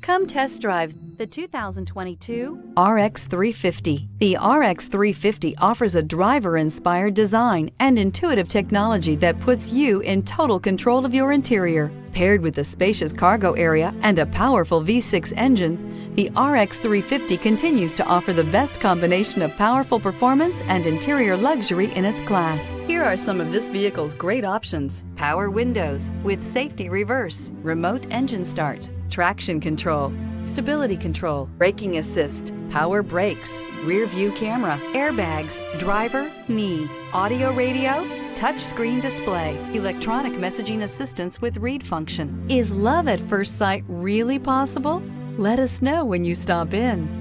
Come test drive the 2022 RX 350. The RX 350 offers a driver-inspired design and intuitive technology that puts you in total control of your interior. Paired with a spacious cargo area and a powerful V6 engine, the RX 350 continues to offer the best combination of powerful performance and interior luxury in its class. Here are some of this vehicle's great options: power windows with safety reverse, remote engine start, traction control, stability control, braking assist, power brakes, rear view camera, airbags, driver, knee, audio radio, touchscreen display, electronic messaging assistance with read function. Is love at first sight really possible? Let us know when you stop in.